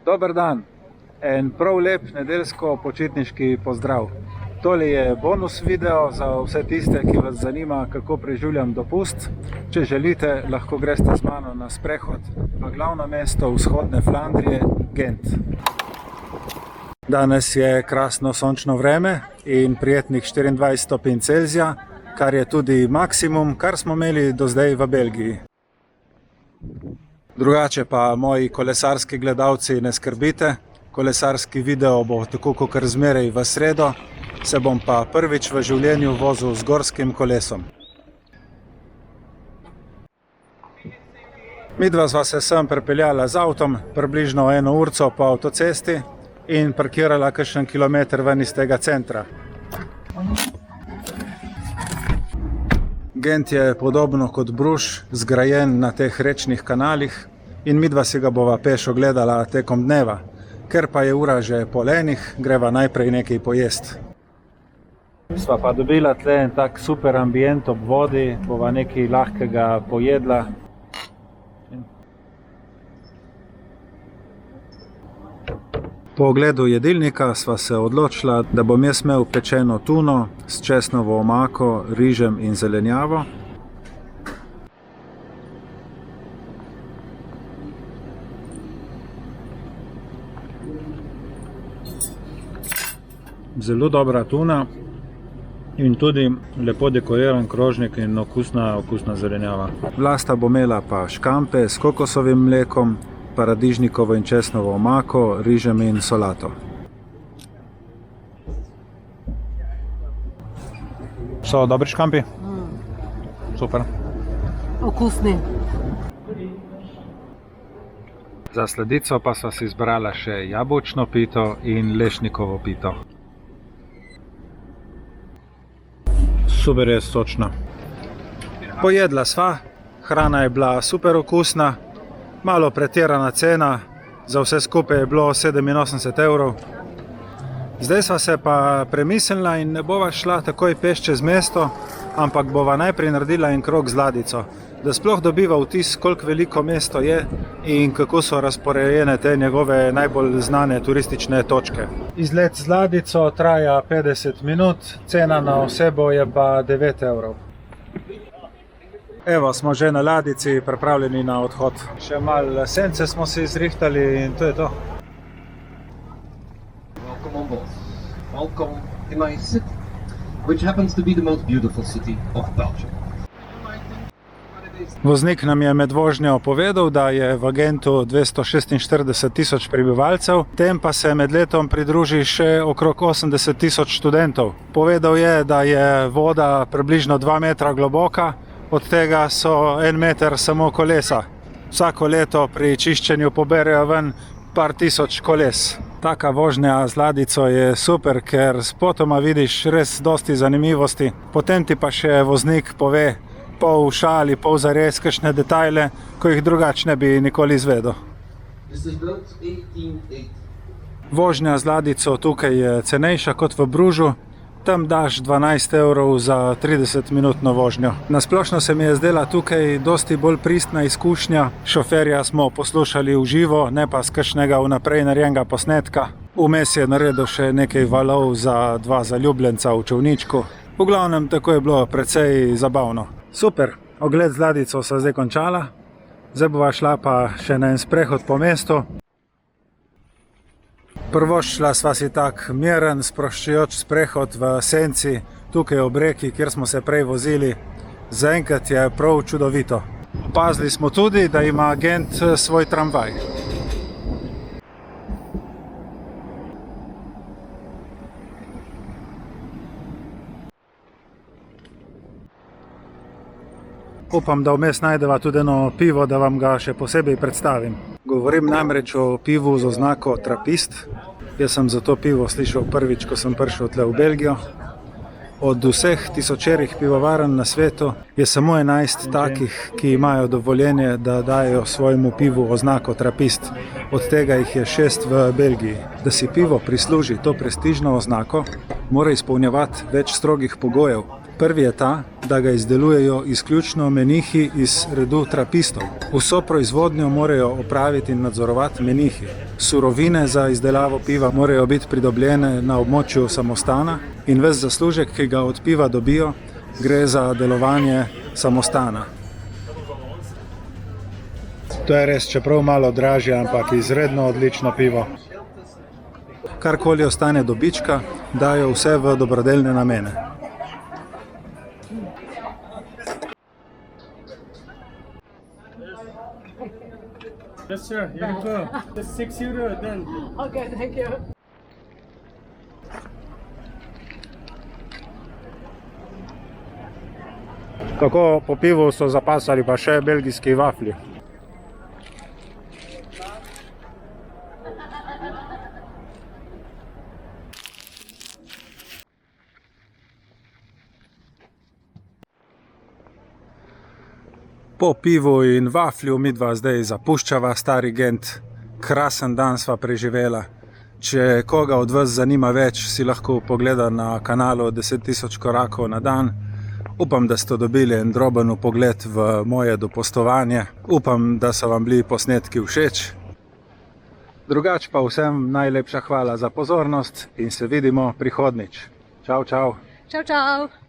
Dober dan, en prav lep nedeljsko-počitniški pozdrav. Tole je bonus video za vse tiste, ki vas zanima, kako preživljam dopust. Če želite, lahko greste z mano na sprehod v glavno mesto vzhodne Flandrije, Gent. Danes je krasno sončno vreme in prijetnih 24 stopinj Celzija, kar je tudi maksimum, kar smo imeli do zdaj v Belgiji. Drugače pa moji kolesarski gledalci ne skrbite, kolesarski video bo tako kakor zmeraj v sredo, se bom pa prvič v življenju vozil z gorskim kolesom. Midva sva se sem pripeljala z avtom, približno 1 urco po avtocesti in parkirala kakšen kilometer ven iz tega centra. Gent je podobno kot Bruges zgrajen na teh rečnih kanalih in midva si ga bova peš ogledala tekom dneva. Ker pa je ura že pol enih, greva najprej nekaj pojest. Sva pa dobila tle en tak super ambient ob vodi, bova nekaj lahkega pojedla. Po ogledu jedilnika sva se odločila, da bom jaz imel pečeno tuno s česnovo omako, rižem in zelenjavo. Zelo dobra tuna in tudi lepo dekoriran krožnik in okusna zelenjava. Vlasta bo imela pa škampe s kokosovim mlekom, paradižnikovo in česnovo omako, rižem in solato. So dobri škampi? Super. Okusni. Za sladico pa sva si izbrala še jabolčno pito in lešnikovo pito. Super je sočna. Pojedla sva, hrana je bila super okusna, malo pretirana cena, za vse skupaj je bilo 87 evrov. Zdaj sva se pa premislila in ne bova šla takoj peš čez mesto, ampak bova najprej naredila en krog z ladjico, da sploh dobiva vtis, koliko veliko mesto je in kako so razporejene te njegove najbolj znane turistične točke. Izlet z ladjico traja 50 minut, cena na osebo je pa 9 evrov. Evo, smo že na ladjici, pripravljeni na odhod. Še malo sence smo si izrihtali in to je to. Welcome on board. Welcome in my city, which happens to be the most beautiful city of Belgium. Voznik nam je med vožnjo povedal, da je v Gentu 246 tisoč prebivalcev, tem pa se med letom pridruži še okrog 80 tisoč študentov. Povedal je, da je voda približno 2 metra globoka, od tega so 1 meter samo kolesa. Vsako leto pri čiščenju poberejo ven par tisoč koles. Taka vožnja z ladjico je super, ker spotoma vidiš res dosti zanimivosti, potem ti pa še voznik pove pol v šali, pol zares kakšne detajle, ko jih drugače ne bi nikoli izvedel. Vožnja z ladjico tukaj je cenejša kot v Bružu, tam daš 12 evrov za 30-minutno vožnjo. Nasplošno se mi je zdela tukaj dosti bolj pristna izkušnja, šoferja smo poslušali v živo, ne pa z kakšnega vnaprej narejenega posnetka. Vmes je naredil še nekaj valov za 2 zaljubljenca v čolničku. V glavnem, tako je bilo precej zabavno. Super, ogled z ladjico se zdaj končala, zdaj bova šla pa še na en sprehod po mestu. Prvošla sva si tak miren, sproščujoč sprehod v senci, tukaj ob reki, kjer smo se prej vozili. Zaenkrat je prav čudovito. Opazili smo tudi, da ima Gent svoj tramvaj. Upam, da vmes najdeva tudi eno pivo, da vam ga še posebej predstavim. Govorim namreč o pivu z oznako Trappist. Jaz sem za to pivo slišal prvič, ko sem prišel tle v Belgijo. Od vseh tisočerih pivovarn na svetu je samo 11 takih, ki imajo dovoljenje, da dajo svojemu pivu oznako Trappist. Od tega jih je 6 v Belgiji. Da si pivo prisluži to prestižno oznako, mora izpolnjevati več strogih pogojev. Prvi je ta, da ga izdelujejo izključno menihi iz redu trapistov. Vso proizvodnjo morajo opraviti in nadzorovati menihi. Surovine za izdelavo piva morajo biti pridobljene na območju samostana in ves zaslužek, ki ga od piva dobijo, gre za delovanje samostana. To je res, čeprav malo dražje, ampak izredno odlično pivo. Karkoli ostane dobička, dajo vse v dobrodelne namene. Yes, sir. Here you go. Just €6 then. Okay, thank you. Tako po pivu so zapasali pa še belgijski vaflji. Po pivu in vaflju midva zdaj zapuščava Stari Gent. Krasen dan sva preživela. Če koga od vas zanima več, si lahko pogleda na kanalu 10.000 korakov na dan. Upam, da ste dobili en droben vpogled v moje dopustovanje. Upam, da so vam bili posnetki všeč. Drugač pa vsem najlepša hvala za pozornost in se vidimo prihodnjič. Čau, čau. Ciao, ciao.